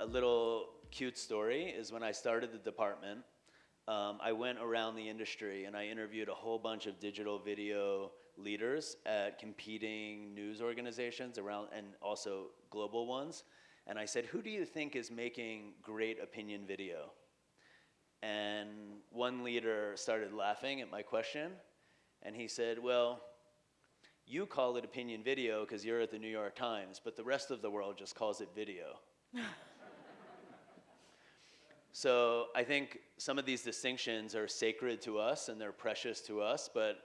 a little cute story is when I started the department, I went around the industry and I interviewed a whole bunch of digital video leaders at competing news organizations around, and also global ones. And I said, who do you think is making great opinion video? And one leader started laughing at my question, and he said, well, you call it opinion video because you're at the New York Times, but the rest of the world just calls it video. So I think some of these distinctions are sacred to us and they're precious to us, but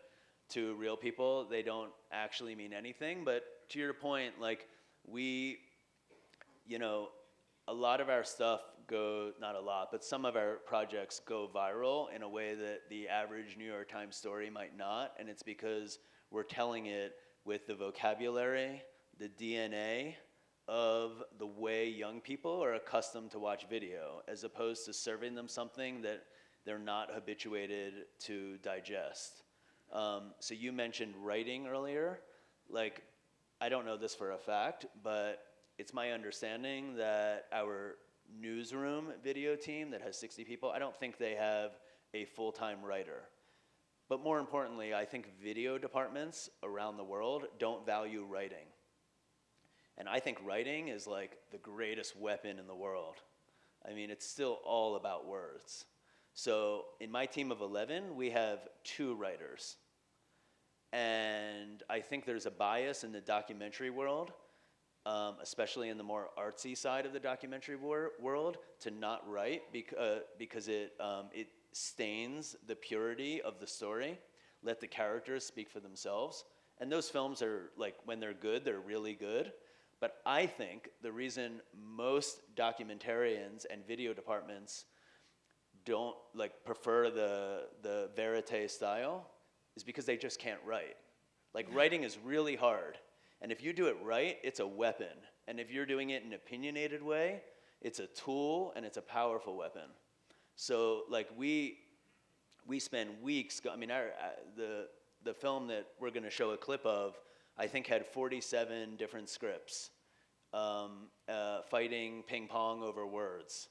to real people, they don't actually mean anything. But to your point, like a lot of our stuff not a lot, but some of our projects go viral in a way that the average New York Times story might not, and it's because we're telling it with the vocabulary, the DNA of the way young people are accustomed to watch video, as opposed to serving them something that they're not habituated to digest. So you mentioned writing earlier. Like, I don't know this for a fact, but it's my understanding that our newsroom video team that has 60 people, I don't think they have a full-time writer. But more importantly, I think video departments around the world don't value writing. And I think writing is like the greatest weapon in the world. I mean, it's still all about words. So in my team of 11, we have 2 writers. And I think there's a bias in the documentary world, especially in the more artsy side of the documentary world, to not write because it stains the purity of the story. Let the characters speak for themselves. And those films are, like, when they're good, they're really good. But I think the reason most documentarians and video departments don't prefer the verite style is because they just can't write. Like, writing is really hard. And if you do it right, it's a weapon. And if you're doing it in an opinionated way, it's a tool and it's a powerful weapon. So like we spend weeks, the film that we're gonna show a clip of, I think had 47 different scripts, fighting ping pong over words.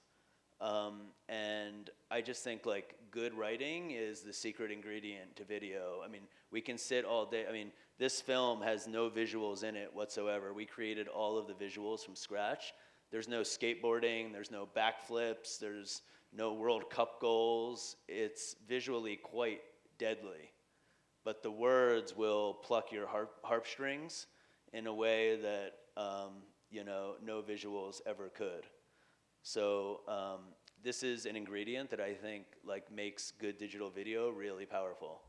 And I just think like good writing is the secret ingredient to video. I mean, we can sit all day. I mean, this film has no visuals in it whatsoever. We created all of the visuals from scratch. There's no skateboarding, there's no backflips, there's no World Cup goals. It's visually quite deadly. But the words will pluck your harpstrings in a way that no visuals ever could. So this is an ingredient that I think makes good digital video really powerful.